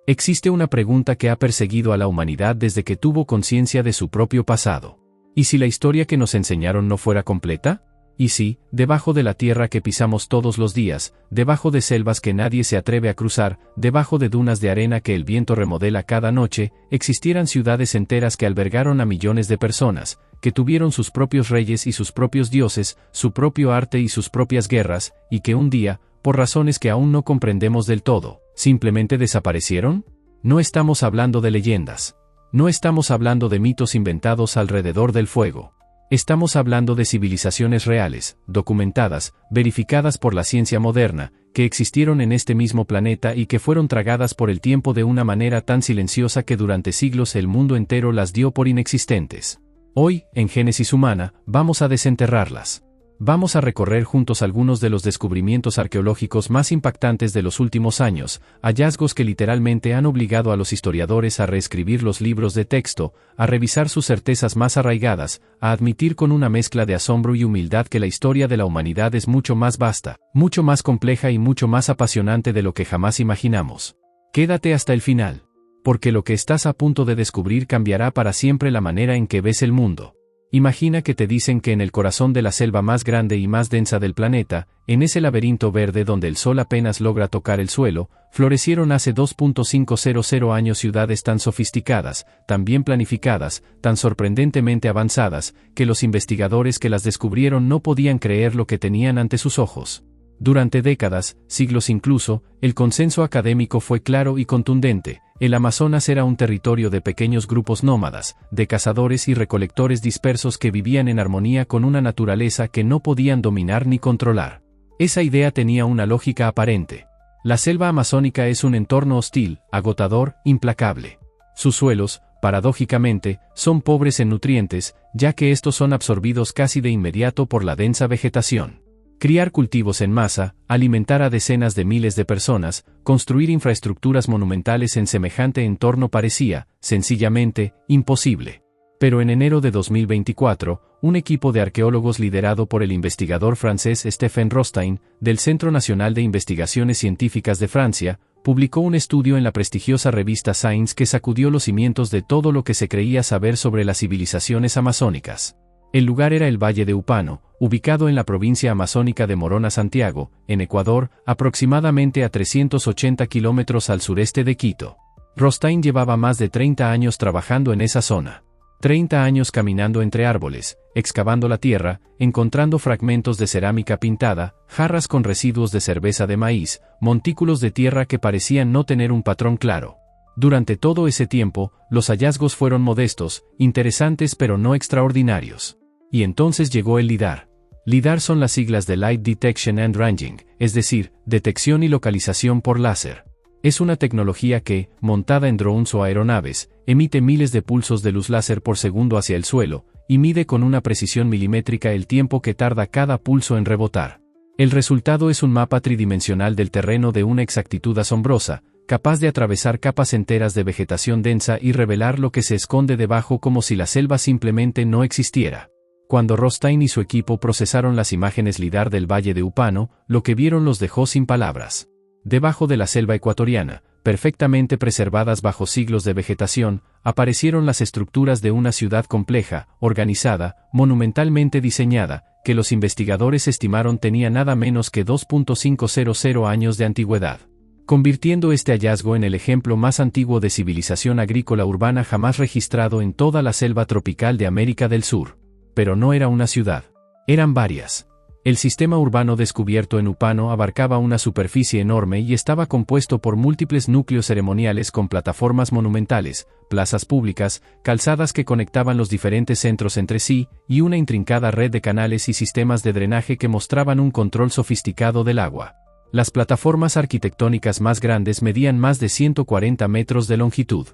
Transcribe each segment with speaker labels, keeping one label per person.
Speaker 1: Existe una pregunta que ha perseguido a la humanidad desde que tuvo conciencia de su propio pasado. ¿Y si la historia que nos enseñaron no fuera completa? ¿Y si, debajo de la tierra que pisamos todos los días, debajo de selvas que nadie se atreve a cruzar, debajo de dunas de arena que el viento remodela cada noche, existieran ciudades enteras que albergaron a millones de personas, que tuvieron sus propios reyes y sus propios dioses, su propio arte y sus propias guerras, y que un día, por razones que aún no comprendemos del todo, simplemente desaparecieron? No estamos hablando de leyendas. No estamos hablando de mitos inventados alrededor del fuego. Estamos hablando de civilizaciones reales, documentadas, verificadas por la ciencia moderna, que existieron en este mismo planeta y que fueron tragadas por el tiempo de una manera tan silenciosa que durante siglos el mundo entero las dio por inexistentes. Hoy, en Génesis Humana, vamos a desenterrarlas. Vamos a recorrer juntos algunos de los descubrimientos arqueológicos más impactantes de los últimos años, hallazgos que literalmente han obligado a los historiadores a reescribir los libros de texto, a revisar sus certezas más arraigadas, a admitir con una mezcla de asombro y humildad que la historia de la humanidad es mucho más vasta, mucho más compleja y mucho más apasionante de lo que jamás imaginamos. Quédate hasta el final, porque lo que estás a punto de descubrir cambiará para siempre la manera en que ves el mundo. Imagina que te dicen que en el corazón de la selva más grande y más densa del planeta, en ese laberinto verde donde el sol apenas logra tocar el suelo, florecieron hace 2.500 años ciudades tan sofisticadas, tan bien planificadas, tan sorprendentemente avanzadas, que los investigadores que las descubrieron no podían creer lo que tenían ante sus ojos. Durante décadas, siglos incluso, el consenso académico fue claro y contundente: el Amazonas era un territorio de pequeños grupos nómadas, de cazadores y recolectores dispersos que vivían en armonía con una naturaleza que no podían dominar ni controlar. Esa idea tenía una lógica aparente. La selva amazónica es un entorno hostil, agotador, implacable. Sus suelos, paradójicamente, son pobres en nutrientes, ya que estos son absorbidos casi de inmediato por la densa vegetación. Criar cultivos en masa, alimentar a decenas de miles de personas, construir infraestructuras monumentales en semejante entorno parecía, sencillamente, imposible. Pero en enero de 2024, un equipo de arqueólogos liderado por el investigador francés Stéphane Rostaing, del Centro Nacional de Investigaciones Científicas de Francia, publicó un estudio en la prestigiosa revista Science que sacudió los cimientos de todo lo que se creía saber sobre las civilizaciones amazónicas. El lugar era el Valle de Upano, ubicado en la provincia amazónica de Morona Santiago, en Ecuador, aproximadamente a 380 kilómetros al sureste de Quito. Rostaing llevaba más de 30 años trabajando en esa zona. 30 años caminando entre árboles, excavando la tierra, encontrando fragmentos de cerámica pintada, jarras con residuos de cerveza de maíz, montículos de tierra que parecían no tener un patrón claro. Durante todo ese tiempo, los hallazgos fueron modestos, interesantes pero no extraordinarios. Y entonces llegó el LIDAR. LIDAR son las siglas de Light Detection and Ranging, es decir, detección y localización por láser. Es una tecnología que, montada en drones o aeronaves, emite miles de pulsos de luz láser por segundo hacia el suelo, y mide con una precisión milimétrica el tiempo que tarda cada pulso en rebotar. El resultado es un mapa tridimensional del terreno de una exactitud asombrosa, capaz de atravesar capas enteras de vegetación densa y revelar lo que se esconde debajo como si la selva simplemente no existiera. Cuando Rostaing y su equipo procesaron las imágenes LIDAR del Valle de Upano, lo que vieron los dejó sin palabras. Debajo de la selva ecuatoriana, perfectamente preservadas bajo siglos de vegetación, aparecieron las estructuras de una ciudad compleja, organizada, monumentalmente diseñada, que los investigadores estimaron tenía nada menos que 2.500 años de antigüedad, convirtiendo este hallazgo en el ejemplo más antiguo de civilización agrícola urbana jamás registrado en toda la selva tropical de América del Sur. Pero no era una ciudad. Eran varias. El sistema urbano descubierto en Upano abarcaba una superficie enorme y estaba compuesto por múltiples núcleos ceremoniales con plataformas monumentales, plazas públicas, calzadas que conectaban los diferentes centros entre sí, y una intrincada red de canales y sistemas de drenaje que mostraban un control sofisticado del agua. Las plataformas arquitectónicas más grandes medían más de 140 metros de longitud.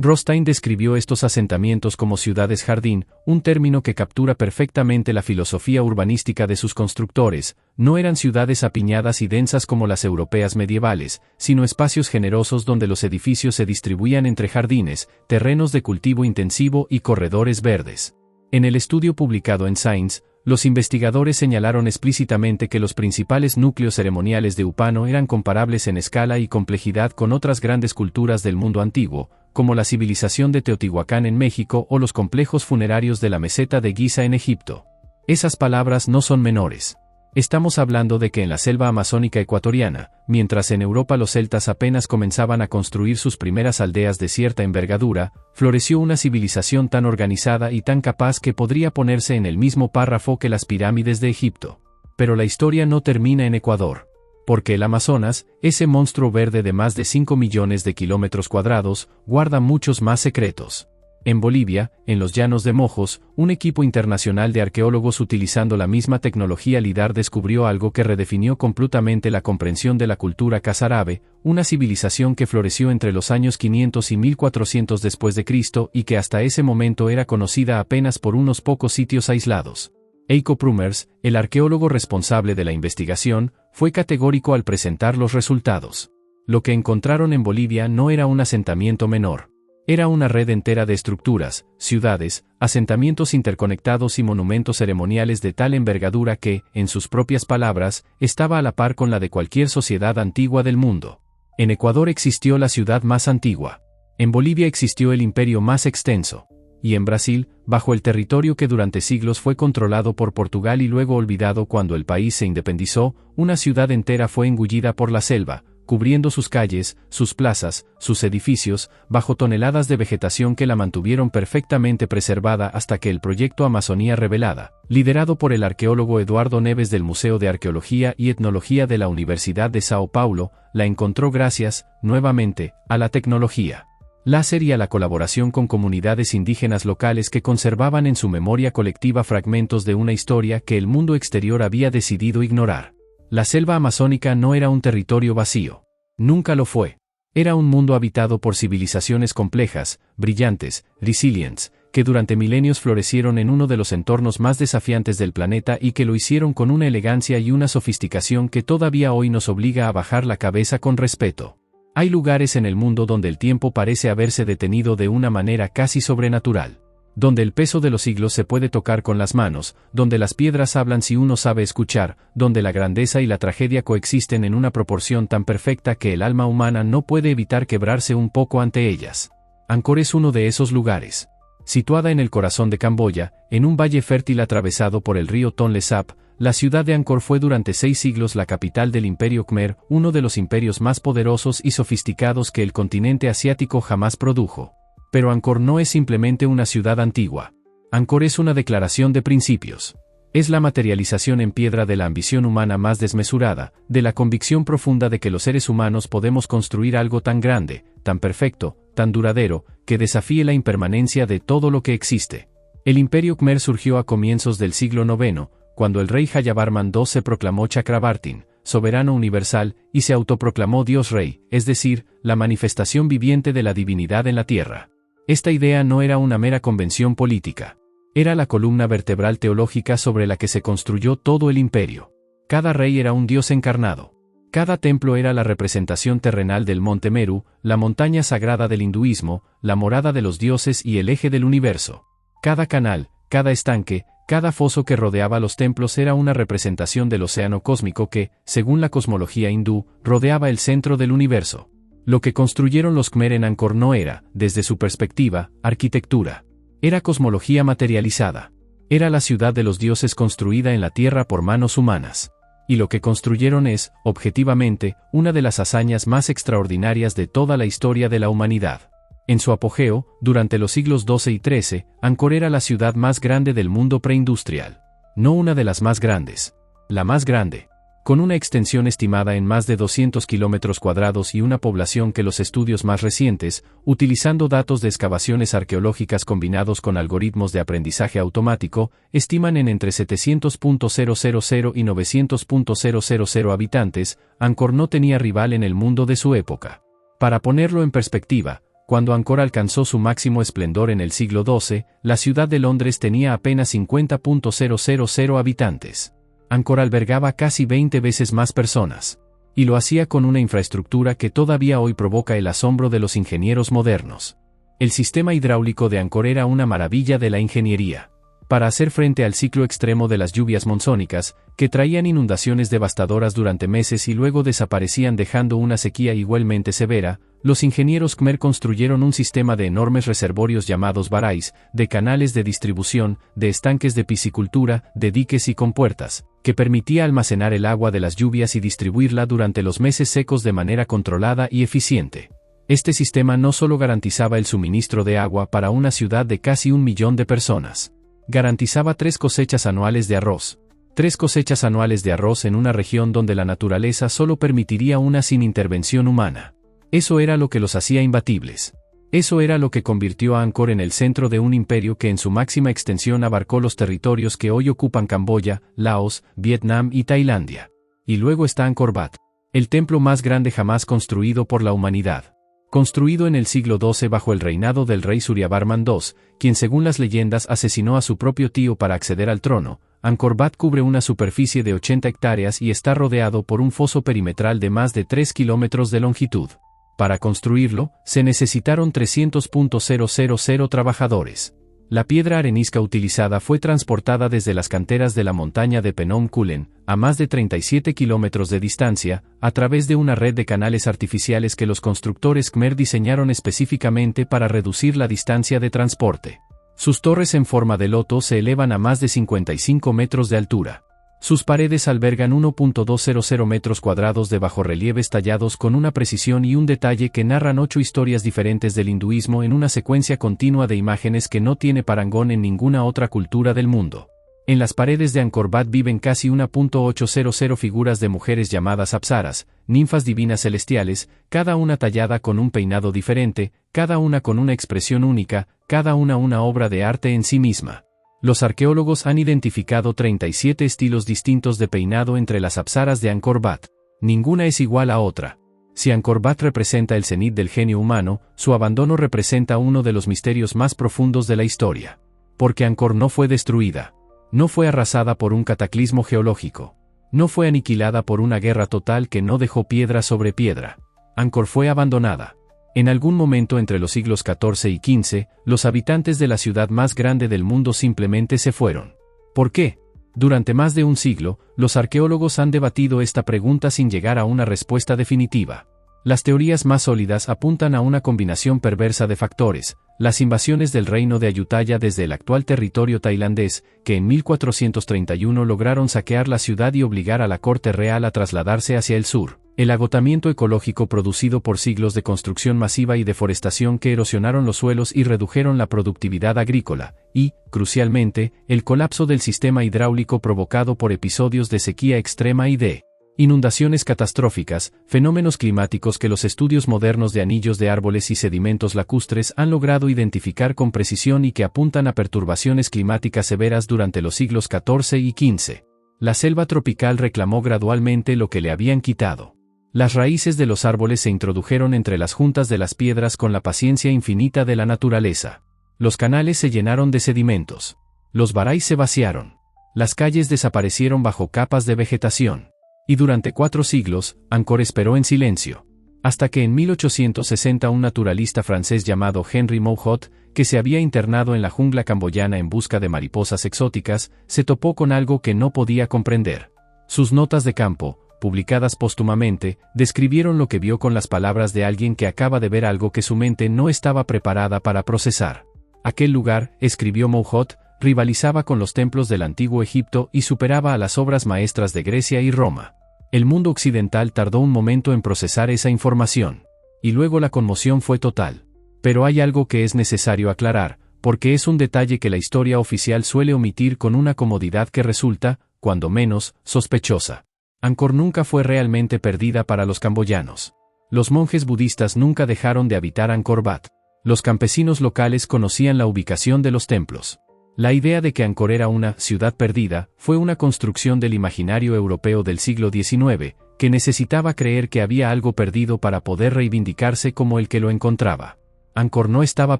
Speaker 1: Rostaing describió estos asentamientos como ciudades jardín, un término que captura perfectamente la filosofía urbanística de sus constructores. No eran ciudades apiñadas y densas como las europeas medievales, sino espacios generosos donde los edificios se distribuían entre jardines, terrenos de cultivo intensivo y corredores verdes. En el estudio publicado en Science, los investigadores señalaron explícitamente que los principales núcleos ceremoniales de Upano eran comparables en escala y complejidad con otras grandes culturas del mundo antiguo, como la civilización de Teotihuacán en México o los complejos funerarios de la meseta de Giza en Egipto. Esas palabras no son menores. Estamos hablando de que en la selva amazónica ecuatoriana, mientras en Europa los celtas apenas comenzaban a construir sus primeras aldeas de cierta envergadura, floreció una civilización tan organizada y tan capaz que podría ponerse en el mismo párrafo que las pirámides de Egipto. Pero la historia no termina en Ecuador. Porque el Amazonas, ese monstruo verde de más de 5 millones de kilómetros cuadrados, guarda muchos más secretos. En Bolivia, en los llanos de Mojos, un equipo internacional de arqueólogos utilizando la misma tecnología LIDAR descubrió algo que redefinió completamente la comprensión de la cultura casarábe, una civilización que floreció entre los años 500 y 1400 después de Cristo y que hasta ese momento era conocida apenas por unos pocos sitios aislados. Eiko Prumers, el arqueólogo responsable de la investigación, fue categórico al presentar los resultados. Lo que encontraron en Bolivia no era un asentamiento menor. Era una red entera de estructuras, ciudades, asentamientos interconectados y monumentos ceremoniales de tal envergadura que, en sus propias palabras, estaba a la par con la de cualquier sociedad antigua del mundo. En Ecuador existió la ciudad más antigua. En Bolivia existió el imperio más extenso. Y en Brasil, bajo el territorio que durante siglos fue controlado por Portugal y luego olvidado cuando el país se independizó, una ciudad entera fue engullida por la selva, cubriendo sus calles, sus plazas, sus edificios, bajo toneladas de vegetación que la mantuvieron perfectamente preservada hasta que el proyecto Amazonía Revelada, liderado por el arqueólogo Eduardo Neves del Museo de Arqueología y Etnología de la Universidad de Sao Paulo, la encontró gracias, nuevamente, a la tecnología láser y a la colaboración con comunidades indígenas locales que conservaban en su memoria colectiva fragmentos de una historia que el mundo exterior había decidido ignorar. La selva amazónica no era un territorio vacío. Nunca lo fue. Era un mundo habitado por civilizaciones complejas, brillantes, resilientes, que durante milenios florecieron en uno de los entornos más desafiantes del planeta y que lo hicieron con una elegancia y una sofisticación que todavía hoy nos obliga a bajar la cabeza con respeto. Hay lugares en el mundo donde el tiempo parece haberse detenido de una manera casi sobrenatural. Donde el peso de los siglos se puede tocar con las manos, donde las piedras hablan si uno sabe escuchar, donde la grandeza y la tragedia coexisten en una proporción tan perfecta que el alma humana no puede evitar quebrarse un poco ante ellas. Angkor es uno de esos lugares. Situada en el corazón de Camboya, en un valle fértil atravesado por el río Tonle Sap, la ciudad de Angkor fue durante 6 siglos la capital del Imperio Khmer, uno de los imperios más poderosos y sofisticados que el continente asiático jamás produjo. Pero Angkor no es simplemente una ciudad antigua. Angkor es una declaración de principios. Es la materialización en piedra de la ambición humana más desmesurada, de la convicción profunda de que los seres humanos podemos construir algo tan grande, tan perfecto, tan duradero, que desafíe la impermanencia de todo lo que existe. El Imperio Khmer surgió a comienzos del siglo IX, cuando el rey Jayavarman II se proclamó Chakrabartin, soberano universal, y se autoproclamó Dios Rey, es decir, la manifestación viviente de la divinidad en la tierra. Esta idea no era una mera convención política. Era la columna vertebral teológica sobre la que se construyó todo el imperio. Cada rey era un dios encarnado. Cada templo era la representación terrenal del monte Meru, la montaña sagrada del hinduismo, la morada de los dioses y el eje del universo. Cada canal, cada estanque, cada foso que rodeaba los templos era una representación del océano cósmico que, según la cosmología hindú, rodeaba el centro del universo. Lo que construyeron los Khmer en Angkor no era, desde su perspectiva, arquitectura. Era cosmología materializada. Era la ciudad de los dioses construida en la tierra por manos humanas. Y lo que construyeron es, objetivamente, una de las hazañas más extraordinarias de toda la historia de la humanidad. En su apogeo, durante los siglos XII y XIII, Angkor era la ciudad más grande del mundo preindustrial. No una de las más grandes. La más grande. Con una extensión estimada en más de 200 kilómetros cuadrados y una población que los estudios más recientes, utilizando datos de excavaciones arqueológicas combinados con algoritmos de aprendizaje automático, estiman en entre 700.000 y 900.000 habitantes, Angkor no tenía rival en el mundo de su época. Para ponerlo en perspectiva, cuando Angkor alcanzó su máximo esplendor en el siglo XII, la ciudad de Londres tenía apenas 50.000 habitantes. Angkor albergaba casi 20 veces más personas. Y lo hacía con una infraestructura que todavía hoy provoca el asombro de los ingenieros modernos. El sistema hidráulico de Angkor era una maravilla de la ingeniería. para hacer frente al ciclo extremo de las lluvias monzónicas, que traían inundaciones devastadoras durante meses y luego desaparecían dejando una sequía igualmente severa, los ingenieros Khmer construyeron un sistema de enormes reservorios llamados barais, de canales de distribución, de estanques de piscicultura, de diques y compuertas, que permitía almacenar el agua de las lluvias y distribuirla durante los meses secos de manera controlada y eficiente. Este sistema no solo garantizaba el suministro de agua para una ciudad de casi 1 millón de personas. Garantizaba 3 cosechas anuales de arroz. 3 cosechas anuales de arroz en una región donde la naturaleza solo permitiría una sin intervención humana. Eso era lo que los hacía imbatibles. Eso era lo que convirtió a Angkor en el centro de un imperio que en su máxima extensión abarcó los territorios que hoy ocupan Camboya, Laos, Vietnam y Tailandia. Y luego está Angkor Wat, el templo más grande jamás construido por la humanidad. Construido en el siglo XII bajo el reinado del rey Suryavarman II, quien según las leyendas asesinó a su propio tío para acceder al trono, Angkor Wat cubre una superficie de 80 hectáreas y está rodeado por un foso perimetral de más de 3 kilómetros de longitud. Para construirlo, se necesitaron 300.000 trabajadores. La piedra arenisca utilizada fue transportada desde las canteras de la montaña de Phnom Kulen, a más de 37 kilómetros de distancia, a través de una red de canales artificiales que los constructores Khmer diseñaron específicamente para reducir la distancia de transporte. Sus torres en forma de loto se elevan a más de 55 metros de altura. Sus paredes albergan 1.200 metros cuadrados de bajorrelieves tallados con una precisión y un detalle que narran 8 historias diferentes del hinduismo en una secuencia continua de imágenes que no tiene parangón en ninguna otra cultura del mundo. En las paredes de Angkor Wat viven casi 1.800 figuras de mujeres llamadas apsaras, ninfas divinas celestiales, cada una tallada con un peinado diferente, cada una con una expresión única, cada una obra de arte en sí misma. Los arqueólogos han identificado 37 estilos distintos de peinado entre las apsaras de Angkor Wat. Ninguna es igual a otra. Si Angkor Wat representa el cenit del genio humano, su abandono representa uno de los misterios más profundos de la historia. Porque Angkor no fue destruida. No fue arrasada por un cataclismo geológico. No fue aniquilada por una guerra total que no dejó piedra sobre piedra. Angkor fue abandonada. En algún momento entre los siglos XIV y XV, los habitantes de la ciudad más grande del mundo simplemente se fueron. ¿Por qué? Durante más de un siglo, los arqueólogos han debatido esta pregunta sin llegar a una respuesta definitiva. Las teorías más sólidas apuntan a una combinación perversa de factores: las invasiones del reino de Ayutthaya desde el actual territorio tailandés, que en 1431 lograron saquear la ciudad y obligar a la corte real a trasladarse hacia el sur. El agotamiento ecológico producido por siglos de construcción masiva y deforestación que erosionaron los suelos y redujeron la productividad agrícola, y, crucialmente, el colapso del sistema hidráulico provocado por episodios de sequía extrema y de inundaciones catastróficas, fenómenos climáticos que los estudios modernos de anillos de árboles y sedimentos lacustres han logrado identificar con precisión y que apuntan a perturbaciones climáticas severas durante los siglos XIV y XV. La selva tropical reclamó gradualmente lo que le habían quitado. Las raíces de los árboles se introdujeron entre las juntas de las piedras con la paciencia infinita de la naturaleza. Los canales se llenaron de sedimentos. Los barais se vaciaron. Las calles desaparecieron bajo capas de vegetación. Y durante 4 siglos, Angkor esperó en silencio. Hasta que en 1860 un naturalista francés llamado Henry Mouhot, que se había internado en la jungla camboyana en busca de mariposas exóticas, se topó con algo que no podía comprender. Sus notas de campo, publicadas póstumamente, describieron lo que vio con las palabras de alguien que acaba de ver algo que su mente no estaba preparada para procesar. Aquel lugar, escribió Mouhot, rivalizaba con los templos del antiguo Egipto y superaba a las obras maestras de Grecia y Roma. El mundo occidental tardó un momento en procesar esa información. Y luego la conmoción fue total. Pero hay algo que es necesario aclarar, porque es un detalle que la historia oficial suele omitir con una comodidad que resulta, cuando menos, sospechosa. Angkor nunca fue realmente perdida para los camboyanos. Los monjes budistas nunca dejaron de habitar Angkor Wat. Los campesinos locales conocían la ubicación de los templos. La idea de que Angkor era una ciudad perdida fue una construcción del imaginario europeo del siglo XIX, que necesitaba creer que había algo perdido para poder reivindicarse como el que lo encontraba. Angkor no estaba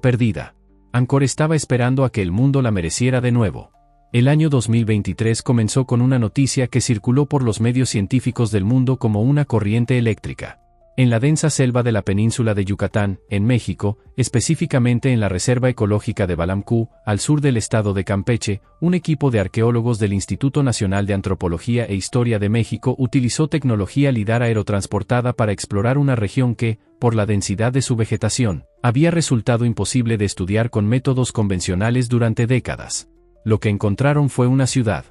Speaker 1: perdida. Angkor estaba esperando a que el mundo la mereciera de nuevo. El año 2023 comenzó con una noticia que circuló por los medios científicos del mundo como una corriente eléctrica. En la densa selva de la península de Yucatán, en México, específicamente en la Reserva Ecológica de Balamcú, al sur del estado de Campeche, un equipo de arqueólogos del Instituto Nacional de Antropología e Historia de México utilizó tecnología lidar aerotransportada para explorar una región que, por la densidad de su vegetación, había resultado imposible de estudiar con métodos convencionales durante décadas. Lo que encontraron fue una ciudad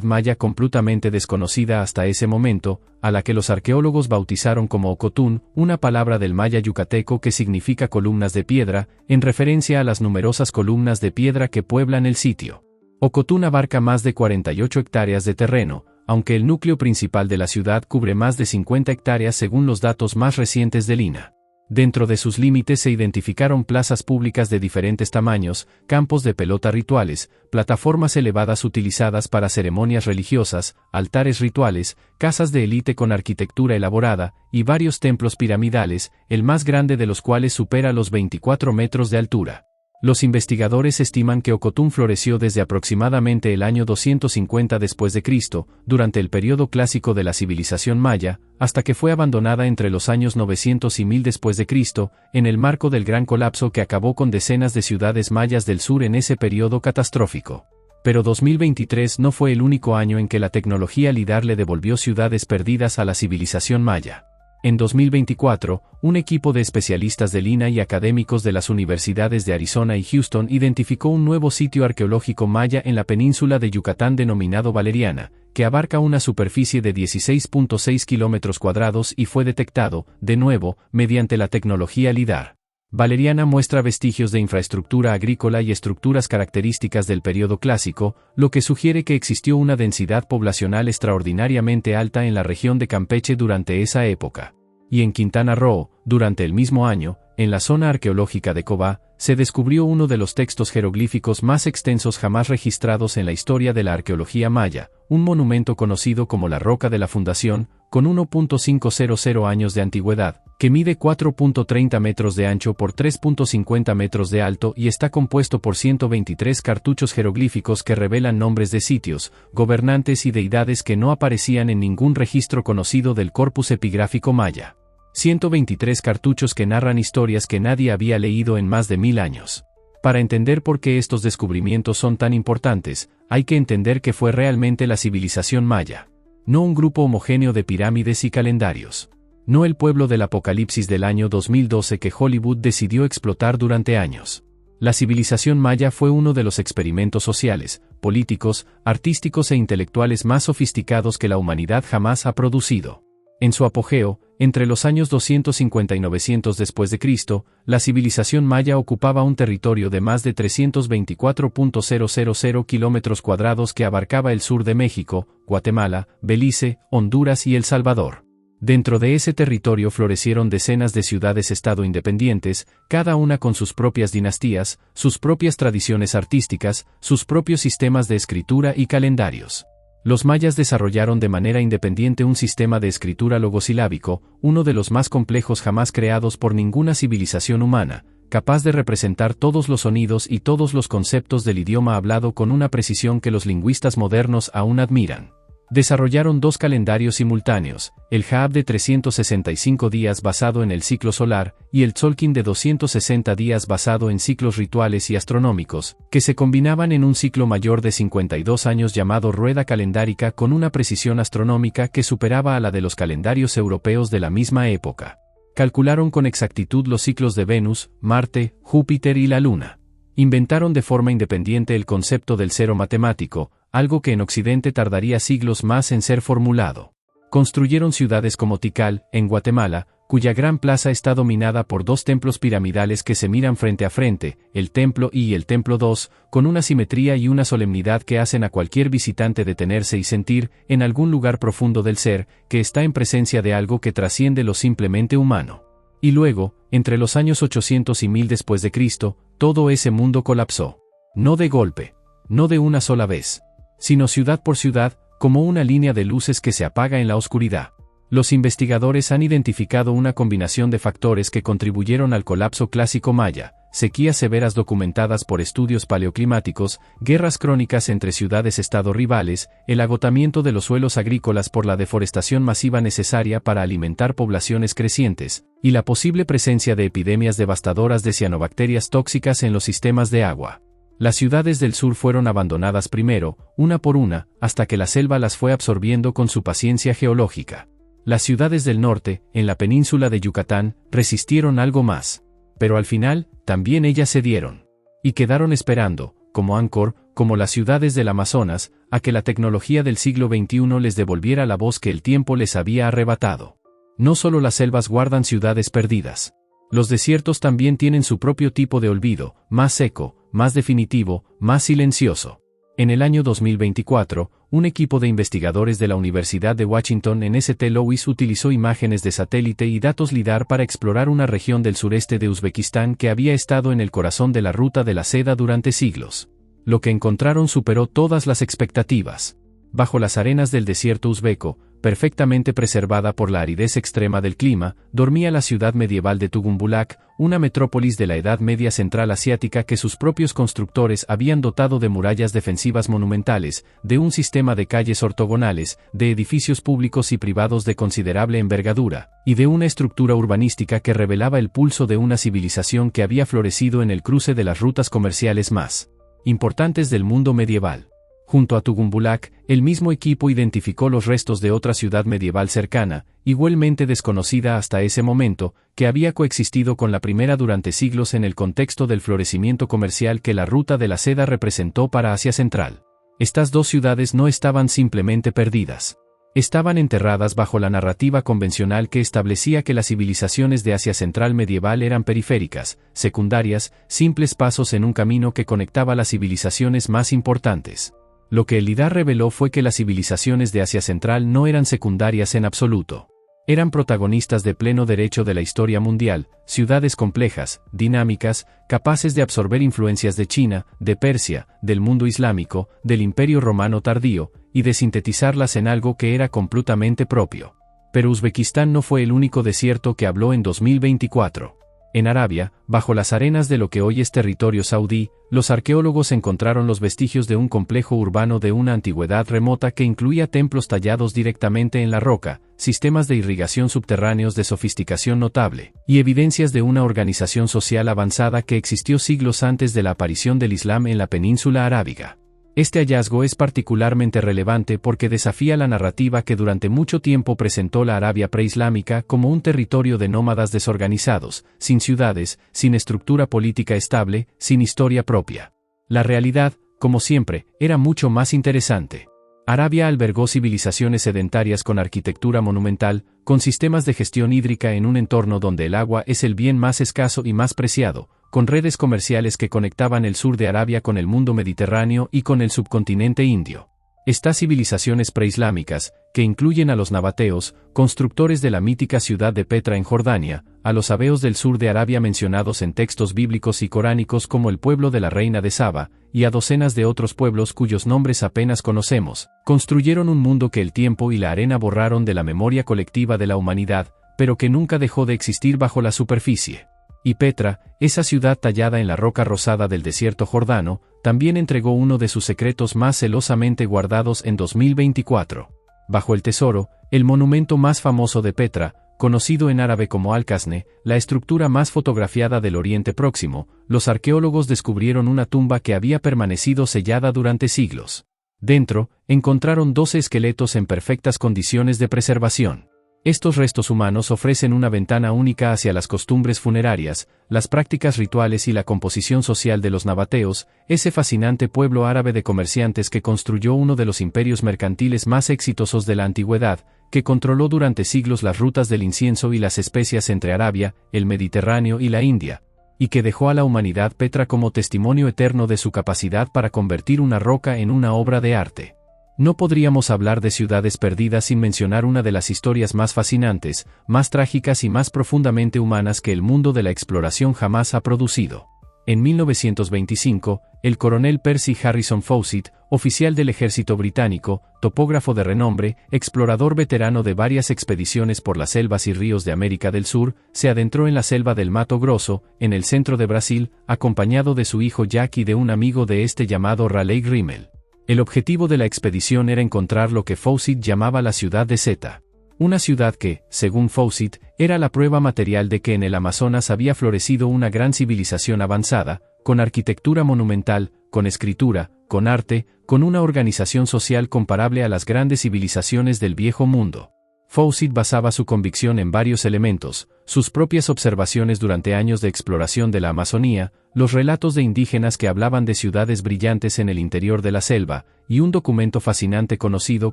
Speaker 1: maya completamente desconocida hasta ese momento, a la que los arqueólogos bautizaron como Ocotún, una palabra del maya yucateco que significa columnas de piedra, en referencia a las numerosas columnas de piedra que pueblan el sitio. Ocotún abarca más de 48 hectáreas de terreno, aunque el núcleo principal de la ciudad cubre más de 50 hectáreas según los datos más recientes del INAH. Dentro de sus límites se identificaron plazas públicas de diferentes tamaños, campos de pelota rituales, plataformas elevadas utilizadas para ceremonias religiosas, altares rituales, casas de élite con arquitectura elaborada, y varios templos piramidales, el más grande de los cuales supera los 24 metros de altura. Los investigadores estiman que Ocotún floreció desde aproximadamente el año 250 después de Cristo, durante el periodo clásico de la civilización maya, hasta que fue abandonada entre los años 900 y 1000 después de Cristo, en el marco del gran colapso que acabó con decenas de ciudades mayas del sur en ese periodo catastrófico. Pero 2023 no fue el único año en que la tecnología lidar le devolvió ciudades perdidas a la civilización maya. En 2024, un equipo de especialistas del INAH y académicos de las universidades de Arizona y Houston identificó un nuevo sitio arqueológico maya en la península de Yucatán denominado Valeriana, que abarca una superficie de 16.6 kilómetros cuadrados y fue detectado, de nuevo, mediante la tecnología lidar. Valeriana muestra vestigios de infraestructura agrícola y estructuras características del periodo clásico, lo que sugiere que existió una densidad poblacional extraordinariamente alta en la región de Campeche durante esa época. Y en Quintana Roo, durante el mismo año, en la zona arqueológica de Cobá, se descubrió uno de los textos jeroglíficos más extensos jamás registrados en la historia de la arqueología maya, un monumento conocido como la Roca de la Fundación, con 1.500 años de antigüedad, que mide 4.30 metros de ancho por 3.50 metros de alto y está compuesto por 123 cartuchos jeroglíficos que revelan nombres de sitios, gobernantes y deidades que no aparecían en ningún registro conocido del corpus epigráfico maya. 123 cartuchos que narran historias que nadie había leído en más de 1000 años. Para entender por qué estos descubrimientos son tan importantes, hay que entender que fue realmente la civilización maya. No un grupo homogéneo de pirámides y calendarios. No el pueblo del apocalipsis del año 2012 que Hollywood decidió explotar durante años. La civilización maya fue uno de los experimentos sociales, políticos, artísticos e intelectuales más sofisticados que la humanidad jamás ha producido. En su apogeo, entre los años 250 y 900 después de Cristo, la civilización maya ocupaba un territorio de más de 324.000 kilómetros cuadrados que abarcaba el sur de México, Guatemala, Belice, Honduras y El Salvador. Dentro de ese territorio florecieron decenas de ciudades-estado independientes, cada una con sus propias dinastías, sus propias tradiciones artísticas, sus propios sistemas de escritura y calendarios. Los mayas desarrollaron de manera independiente un sistema de escritura logosilábico, uno de los más complejos jamás creados por ninguna civilización humana, capaz de representar todos los sonidos y todos los conceptos del idioma hablado con una precisión que los lingüistas modernos aún admiran. Desarrollaron dos calendarios simultáneos, el Jaab de 365 días basado en el ciclo solar, y el Tzolkin de 260 días basado en ciclos rituales y astronómicos, que se combinaban en un ciclo mayor de 52 años llamado rueda calendárica con una precisión astronómica que superaba a la de los calendarios europeos de la misma época. Calcularon con exactitud los ciclos de Venus, Marte, Júpiter y la Luna. Inventaron de forma independiente el concepto del cero matemático, algo que en Occidente tardaría siglos más en ser formulado. Construyeron ciudades como Tikal, en Guatemala, cuya gran plaza está dominada por dos templos piramidales que se miran frente a frente, el Templo I y el Templo II, con una simetría y una solemnidad que hacen a cualquier visitante detenerse y sentir, en algún lugar profundo del ser, que está en presencia de algo que trasciende lo simplemente humano. Y luego, entre los años 800 y 1000 después de Cristo, todo ese mundo colapsó. No de golpe, no de una sola vez, sino ciudad por ciudad, como una línea de luces que se apaga en la oscuridad. Los investigadores han identificado una combinación de factores que contribuyeron al colapso clásico maya, sequías severas documentadas por estudios paleoclimáticos, guerras crónicas entre ciudades-estado rivales, el agotamiento de los suelos agrícolas por la deforestación masiva necesaria para alimentar poblaciones crecientes, y la posible presencia de epidemias devastadoras de cianobacterias tóxicas en los sistemas de agua. Las ciudades del sur fueron abandonadas primero, una por una, hasta que la selva las fue absorbiendo con su paciencia geológica. Las ciudades del norte, en la península de Yucatán, resistieron algo más. Pero al final, también ellas cedieron. Y quedaron esperando, como Angkor, como las ciudades del Amazonas, a que la tecnología del siglo XXI les devolviera la voz que el tiempo les había arrebatado. No solo las selvas guardan ciudades perdidas. Los desiertos también tienen su propio tipo de olvido, más seco, más definitivo, más silencioso. En el año 2024, un equipo de investigadores de la Universidad de Washington en St. Louis utilizó imágenes de satélite y datos LIDAR para explorar una región del sureste de Uzbekistán que había estado en el corazón de la ruta de la seda durante siglos. Lo que encontraron superó todas las expectativas. Bajo las arenas del desierto uzbeco, perfectamente preservada por la aridez extrema del clima, dormía la ciudad medieval de Tugumbulak, una metrópolis de la Edad Media Central Asiática que sus propios constructores habían dotado de murallas defensivas monumentales, de un sistema de calles ortogonales, de edificios públicos y privados de considerable envergadura, y de una estructura urbanística que revelaba el pulso de una civilización que había florecido en el cruce de las rutas comerciales más importantes del mundo medieval. Junto a Tugumbulak, el mismo equipo identificó los restos de otra ciudad medieval cercana, igualmente desconocida hasta ese momento, que había coexistido con la primera durante siglos en el contexto del florecimiento comercial que la ruta de la seda representó para Asia Central. Estas dos ciudades no estaban simplemente perdidas. Estaban enterradas bajo la narrativa convencional que establecía que las civilizaciones de Asia Central medieval eran periféricas, secundarias, simples pasos en un camino que conectaba las civilizaciones más importantes. Lo que el LIDAR reveló fue que las civilizaciones de Asia Central no eran secundarias en absoluto. Eran protagonistas de pleno derecho de la historia mundial, ciudades complejas, dinámicas, capaces de absorber influencias de China, de Persia, del mundo islámico, del Imperio Romano tardío, y de sintetizarlas en algo que era completamente propio. Pero Uzbekistán no fue el único desierto que habló en 2024. En Arabia, bajo las arenas de lo que hoy es territorio saudí, los arqueólogos encontraron los vestigios de un complejo urbano de una antigüedad remota que incluía templos tallados directamente en la roca, sistemas de irrigación subterráneos de sofisticación notable, y evidencias de una organización social avanzada que existió siglos antes de la aparición del Islam en la península arábiga. Este hallazgo es particularmente relevante porque desafía la narrativa que durante mucho tiempo presentó la Arabia preislámica como un territorio de nómadas desorganizados, sin ciudades, sin estructura política estable, sin historia propia. La realidad, como siempre, era mucho más interesante. Arabia albergó civilizaciones sedentarias con arquitectura monumental, con sistemas de gestión hídrica en un entorno donde el agua es el bien más escaso y más preciado, con redes comerciales que conectaban el sur de Arabia con el mundo mediterráneo y con el subcontinente indio. Estas civilizaciones preislámicas, que incluyen a los nabateos, constructores de la mítica ciudad de Petra en Jordania, a los sabeos del sur de Arabia mencionados en textos bíblicos y coránicos como el pueblo de la reina de Saba, y a docenas de otros pueblos cuyos nombres apenas conocemos, construyeron un mundo que el tiempo y la arena borraron de la memoria colectiva de la humanidad, pero que nunca dejó de existir bajo la superficie. Y Petra, esa ciudad tallada en la roca rosada del desierto jordano, también entregó uno de sus secretos más celosamente guardados en 2024. Bajo el tesoro, el monumento más famoso de Petra, conocido en árabe como Al-Kasne, la estructura más fotografiada del Oriente Próximo, los arqueólogos descubrieron una tumba que había permanecido sellada durante siglos. Dentro, encontraron 12 esqueletos en perfectas condiciones de preservación. Estos restos humanos ofrecen una ventana única hacia las costumbres funerarias, las prácticas rituales y la composición social de los nabateos, ese fascinante pueblo árabe de comerciantes que construyó uno de los imperios mercantiles más exitosos de la antigüedad, que controló durante siglos las rutas del incienso y las especias entre Arabia, el Mediterráneo y la India, y que dejó a la humanidad Petra como testimonio eterno de su capacidad para convertir una roca en una obra de arte. No podríamos hablar de ciudades perdidas sin mencionar una de las historias más fascinantes, más trágicas y más profundamente humanas que el mundo de la exploración jamás ha producido. En 1925, el coronel Percy Harrison Fawcett, oficial del ejército británico, topógrafo de renombre, explorador veterano de varias expediciones por las selvas y ríos de América del Sur, se adentró en la selva del Mato Grosso, en el centro de Brasil, acompañado de su hijo Jack y de un amigo de este llamado Raleigh Rimmel. El objetivo de la expedición era encontrar lo que Fawcett llamaba la ciudad de Zeta. Una ciudad que, según Fawcett, era la prueba material de que en el Amazonas había florecido una gran civilización avanzada, con arquitectura monumental, con escritura, con arte, con una organización social comparable a las grandes civilizaciones del Viejo Mundo. Fawcett basaba su convicción en varios elementos: sus propias observaciones durante años de exploración de la Amazonía, los relatos de indígenas que hablaban de ciudades brillantes en el interior de la selva, y un documento fascinante conocido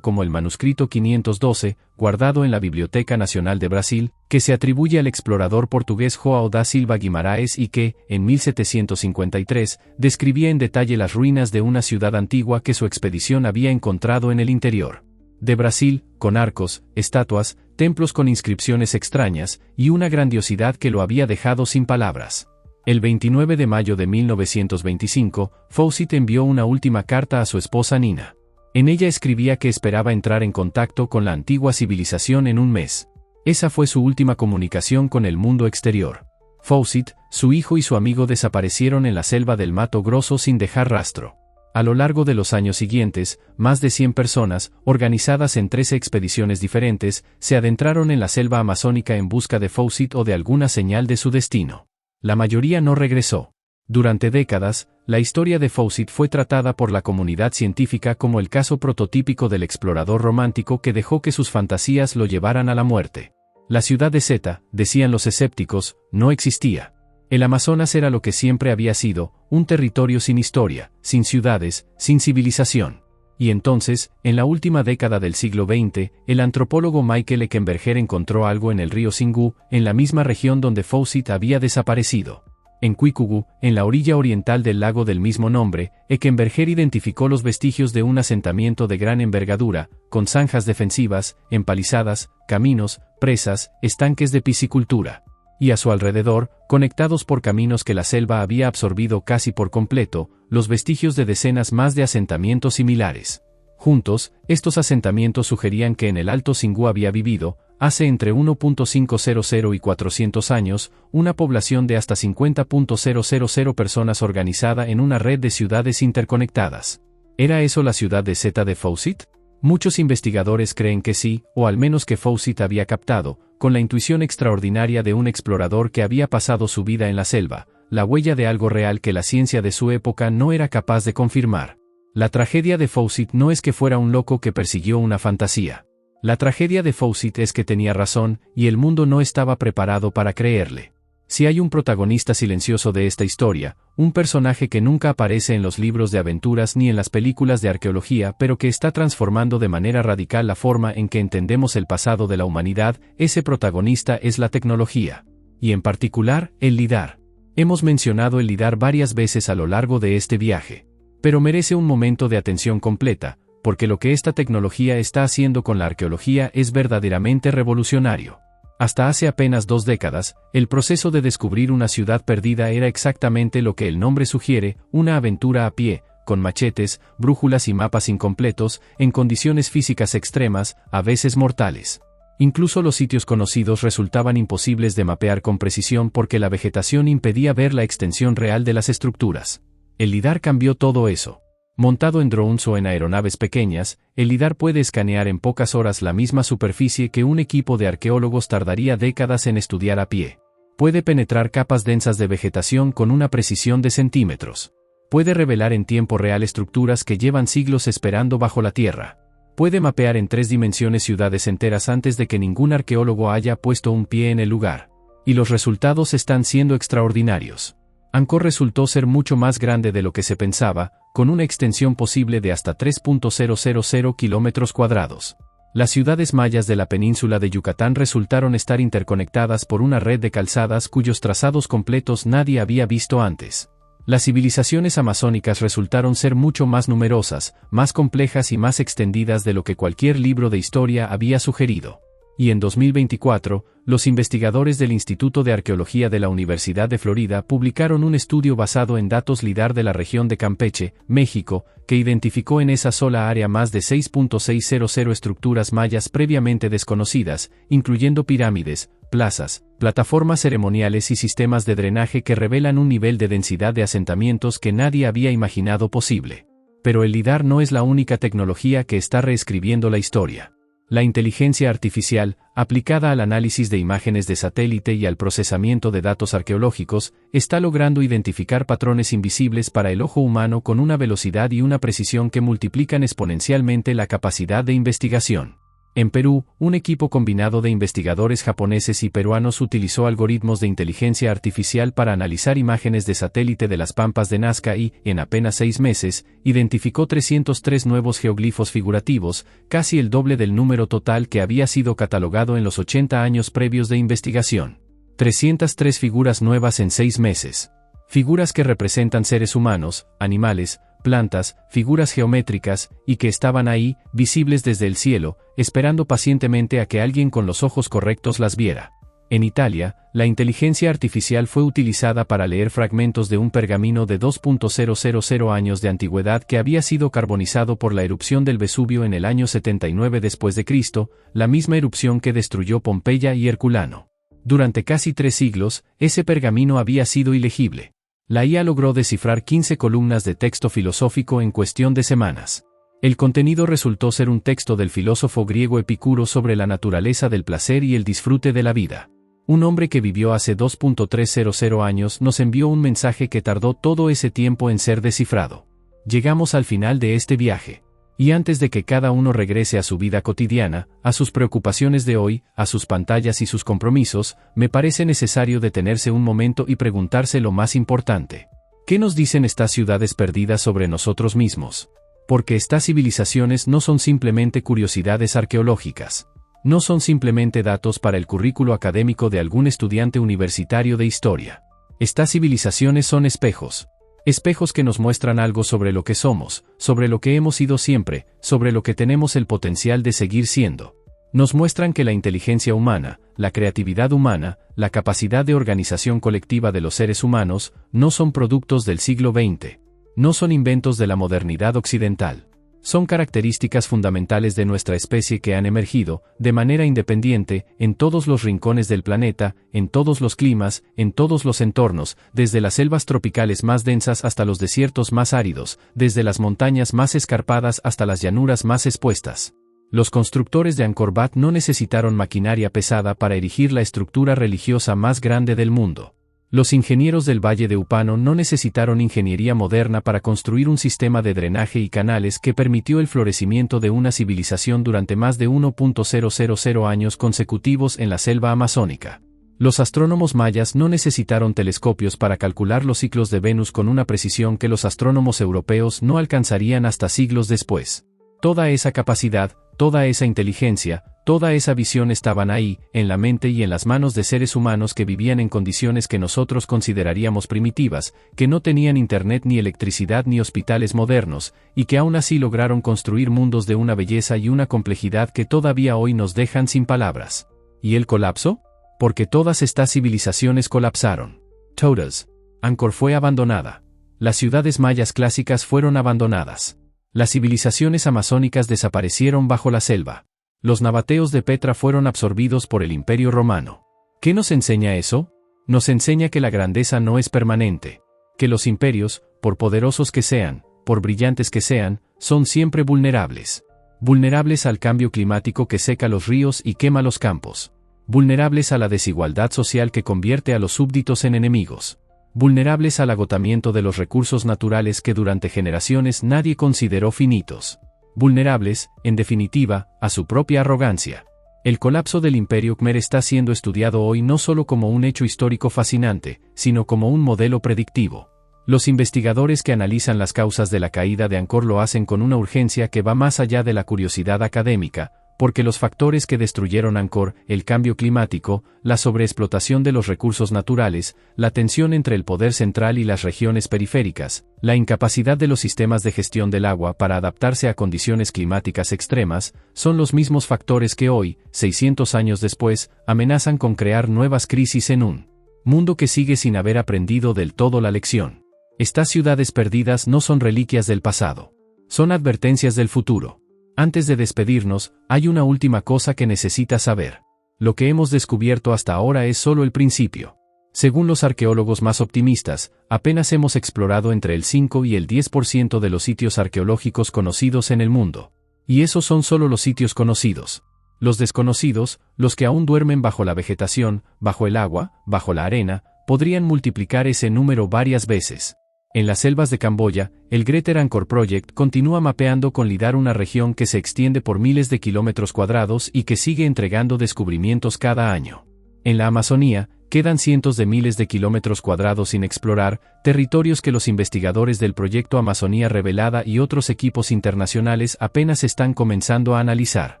Speaker 1: como el manuscrito 512, guardado en la Biblioteca Nacional de Brasil, que se atribuye al explorador portugués João da Silva Guimarães y que, en 1753, describía en detalle las ruinas de una ciudad antigua que su expedición había encontrado en el interior de Brasil, con arcos, estatuas, templos con inscripciones extrañas, y una grandiosidad que lo había dejado sin palabras. El 29 de mayo de 1925, Fawcett envió una última carta a su esposa Nina. En ella escribía que esperaba entrar en contacto con la antigua civilización en un mes. Esa fue su última comunicación con el mundo exterior. Fawcett, su hijo y su amigo desaparecieron en la selva del Mato Grosso sin dejar rastro. A lo largo de los años siguientes, más de 100 personas, organizadas en 13 expediciones diferentes, se adentraron en la selva amazónica en busca de Fawcett o de alguna señal de su destino. La mayoría no regresó. Durante décadas, la historia de Fawcett fue tratada por la comunidad científica como el caso prototípico del explorador romántico que dejó que sus fantasías lo llevaran a la muerte. La ciudad de Zeta, decían los escépticos, no existía. El Amazonas era lo que siempre había sido, un territorio sin historia, sin ciudades, sin civilización. Y entonces, en la última década del siglo XX, el antropólogo Michael Eckenberger encontró algo en el río Xingu, en la misma región donde Fawcett había desaparecido. En Cuicugu, en la orilla oriental del lago del mismo nombre, Eckenberger identificó los vestigios de un asentamiento de gran envergadura, con zanjas defensivas, empalizadas, caminos, presas, estanques de piscicultura. Y a su alrededor, conectados por caminos que la selva había absorbido casi por completo, los vestigios de decenas más de asentamientos similares. Juntos, estos asentamientos sugerían que en el Alto Xingu había vivido, hace entre 1.500 y 400 años, una población de hasta 50.000 personas organizada en una red de ciudades interconectadas. ¿Era eso la ciudad de Zeta de Fawcett? Muchos investigadores creen que sí, o al menos que Fawcett había captado, con la intuición extraordinaria de un explorador que había pasado su vida en la selva, la huella de algo real que la ciencia de su época no era capaz de confirmar. La tragedia de Fawcett no es que fuera un loco que persiguió una fantasía. La tragedia de Fawcett es que tenía razón, y el mundo no estaba preparado para creerle. Si hay un protagonista silencioso de esta historia, un personaje que nunca aparece en los libros de aventuras ni en las películas de arqueología pero que está transformando de manera radical la forma en que entendemos el pasado de la humanidad, ese protagonista es la tecnología. Y en particular, el LIDAR. Hemos mencionado el LIDAR varias veces a lo largo de este viaje. Pero merece un momento de atención completa, porque lo que esta tecnología está haciendo con la arqueología es verdaderamente revolucionario. Hasta hace apenas 2 décadas, el proceso de descubrir una ciudad perdida era exactamente lo que el nombre sugiere, una aventura a pie, con machetes, brújulas y mapas incompletos, en condiciones físicas extremas, a veces mortales. Incluso los sitios conocidos resultaban imposibles de mapear con precisión porque la vegetación impedía ver la extensión real de las estructuras. El LIDAR cambió todo eso. Montado en drones o en aeronaves pequeñas, el LIDAR puede escanear en pocas horas la misma superficie que un equipo de arqueólogos tardaría décadas en estudiar a pie. Puede penetrar capas densas de vegetación con una precisión de centímetros. Puede revelar en tiempo real estructuras que llevan siglos esperando bajo la tierra. Puede mapear en 3 dimensiones ciudades enteras antes de que ningún arqueólogo haya puesto un pie en el lugar. Y los resultados están siendo extraordinarios. Angkor resultó ser mucho más grande de lo que se pensaba, con una extensión posible de hasta 3.000 kilómetros cuadrados. Las ciudades mayas de la península de Yucatán resultaron estar interconectadas por una red de calzadas cuyos trazados completos nadie había visto antes. Las civilizaciones amazónicas resultaron ser mucho más numerosas, más complejas y más extendidas de lo que cualquier libro de historia había sugerido. Y en 2024, los investigadores del Instituto de Arqueología de la Universidad de Florida publicaron un estudio basado en datos LIDAR de la región de Campeche, México, que identificó en esa sola área más de 6.600 estructuras mayas previamente desconocidas, incluyendo pirámides, plazas, plataformas ceremoniales y sistemas de drenaje que revelan un nivel de densidad de asentamientos que nadie había imaginado posible. Pero el LIDAR no es la única tecnología que está reescribiendo la historia. La inteligencia artificial, aplicada al análisis de imágenes de satélite y al procesamiento de datos arqueológicos, está logrando identificar patrones invisibles para el ojo humano con una velocidad y una precisión que multiplican exponencialmente la capacidad de investigación. En Perú, un equipo combinado de investigadores japoneses y peruanos utilizó algoritmos de inteligencia artificial para analizar imágenes de satélite de las pampas de Nazca y, en apenas 6 meses, identificó 303 nuevos geoglifos figurativos, casi el doble del número total que había sido catalogado en los 80 años previos de investigación. 303 figuras nuevas en 6 meses. Figuras que representan seres humanos, animales, plantas, figuras geométricas, y que estaban ahí, visibles desde el cielo, esperando pacientemente a que alguien con los ojos correctos las viera. En Italia, la inteligencia artificial fue utilizada para leer fragmentos de un pergamino de 2.000 años de antigüedad que había sido carbonizado por la erupción del Vesubio en el año 79 después de Cristo, la misma erupción que destruyó Pompeya y Herculano. Durante casi 3 siglos, ese pergamino había sido ilegible. La IA logró descifrar 15 columnas de texto filosófico en cuestión de semanas. El contenido resultó ser un texto del filósofo griego Epicuro sobre la naturaleza del placer y el disfrute de la vida. Un hombre que vivió hace 2.300 años nos envió un mensaje que tardó todo ese tiempo en ser descifrado. Llegamos al final de este viaje. Y antes de que cada uno regrese a su vida cotidiana, a sus preocupaciones de hoy, a sus pantallas y sus compromisos, me parece necesario detenerse un momento y preguntarse lo más importante. ¿Qué nos dicen estas ciudades perdidas sobre nosotros mismos? Porque estas civilizaciones no son simplemente curiosidades arqueológicas. No son simplemente datos para el currículo académico de algún estudiante universitario de historia. Estas civilizaciones son espejos. Espejos que nos muestran algo sobre lo que somos, sobre lo que hemos sido siempre, sobre lo que tenemos el potencial de seguir siendo. Nos muestran que la inteligencia humana, la creatividad humana, la capacidad de organización colectiva de los seres humanos, no son productos del siglo XX. No son inventos de la modernidad occidental. Son características fundamentales de nuestra especie que han emergido, de manera independiente, en todos los rincones del planeta, en todos los climas, en todos los entornos, desde las selvas tropicales más densas hasta los desiertos más áridos, desde las montañas más escarpadas hasta las llanuras más expuestas. Los constructores de Angkor Wat no necesitaron maquinaria pesada para erigir la estructura religiosa más grande del mundo. Los ingenieros del Valle de Upano no necesitaron ingeniería moderna para construir un sistema de drenaje y canales que permitió el florecimiento de una civilización durante más de 1.000 años consecutivos en la selva amazónica. Los astrónomos mayas no necesitaron telescopios para calcular los ciclos de Venus con una precisión que los astrónomos europeos no alcanzarían hasta siglos después. Toda esa capacidad, toda esa inteligencia, toda esa visión estaban ahí, en la mente y en las manos de seres humanos que vivían en condiciones que nosotros consideraríamos primitivas, que no tenían internet ni electricidad ni hospitales modernos, y que aún así lograron construir mundos de una belleza y una complejidad que todavía hoy nos dejan sin palabras. ¿Y el colapso? Porque todas estas civilizaciones colapsaron. Todas. Angkor fue abandonada. Las ciudades mayas clásicas fueron abandonadas. Las civilizaciones amazónicas desaparecieron bajo la selva. Los nabateos de Petra fueron absorbidos por el Imperio Romano. ¿Qué nos enseña eso? Nos enseña que la grandeza no es permanente. Que los imperios, por poderosos que sean, por brillantes que sean, son siempre vulnerables. Vulnerables al cambio climático que seca los ríos y quema los campos. Vulnerables a la desigualdad social que convierte a los súbditos en enemigos. Vulnerables al agotamiento de los recursos naturales que durante generaciones nadie consideró finitos. Vulnerables, en definitiva, a su propia arrogancia. El colapso del Imperio Khmer está siendo estudiado hoy no solo como un hecho histórico fascinante, sino como un modelo predictivo. Los investigadores que analizan las causas de la caída de Angkor lo hacen con una urgencia que va más allá de la curiosidad académica, porque los factores que destruyeron Angkor, el cambio climático, la sobreexplotación de los recursos naturales, la tensión entre el poder central y las regiones periféricas, la incapacidad de los sistemas de gestión del agua para adaptarse a condiciones climáticas extremas, son los mismos factores que hoy, 600 años después, amenazan con crear nuevas crisis en un mundo que sigue sin haber aprendido del todo la lección. Estas ciudades perdidas no son reliquias del pasado. Son advertencias del futuro. Antes de despedirnos, hay una última cosa que necesitas saber. Lo que hemos descubierto hasta ahora es solo el principio. Según los arqueólogos más optimistas, apenas hemos explorado entre el 5 y el 10% de los sitios arqueológicos conocidos en el mundo. Y esos son solo los sitios conocidos. Los desconocidos, los que aún duermen bajo la vegetación, bajo el agua, bajo la arena, podrían multiplicar ese número varias veces. En las selvas de Camboya, el Greater Angkor Project continúa mapeando con LIDAR una región que se extiende por miles de kilómetros cuadrados y que sigue entregando descubrimientos cada año. En la Amazonía, quedan cientos de miles de kilómetros cuadrados sin explorar, territorios que los investigadores del proyecto Amazonía Revelada y otros equipos internacionales apenas están comenzando a analizar.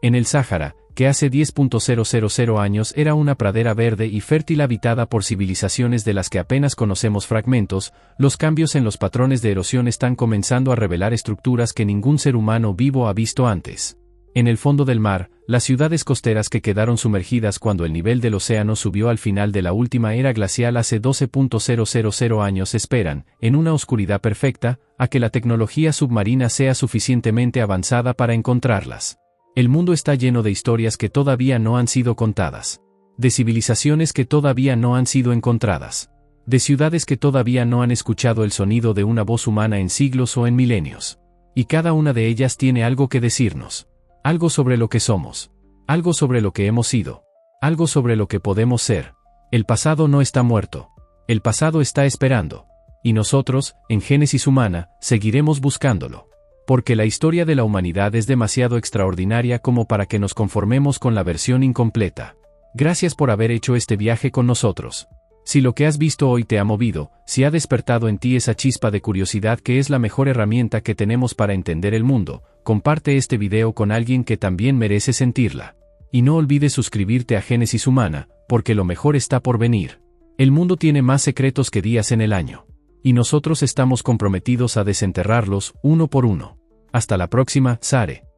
Speaker 1: En el Sáhara, que hace 10.000 años era una pradera verde y fértil habitada por civilizaciones de las que apenas conocemos fragmentos, los cambios en los patrones de erosión están comenzando a revelar estructuras que ningún ser humano vivo ha visto antes. En el fondo del mar, las ciudades costeras que quedaron sumergidas cuando el nivel del océano subió al final de la última era glacial hace 12.000 años esperan, en una oscuridad perfecta, a que la tecnología submarina sea suficientemente avanzada para encontrarlas. El mundo está lleno de historias que todavía no han sido contadas. De civilizaciones que todavía no han sido encontradas. De ciudades que todavía no han escuchado el sonido de una voz humana en siglos o en milenios. Y cada una de ellas tiene algo que decirnos. Algo sobre lo que somos. Algo sobre lo que hemos sido. Algo sobre lo que podemos ser. El pasado no está muerto. El pasado está esperando. Y nosotros, en Génesis Humana, seguiremos buscándolo. Porque la historia de la humanidad es demasiado extraordinaria como para que nos conformemos con la versión incompleta. Gracias por haber hecho este viaje con nosotros. Si lo que has visto hoy te ha movido, si ha despertado en ti esa chispa de curiosidad que es la mejor herramienta que tenemos para entender el mundo, comparte este video con alguien que también merece sentirla. Y no olvides suscribirte a Génesis Humana, porque lo mejor está por venir. El mundo tiene más secretos que días en el año. Y nosotros estamos comprometidos a desenterrarlos, uno por uno. Hasta la próxima, Sare.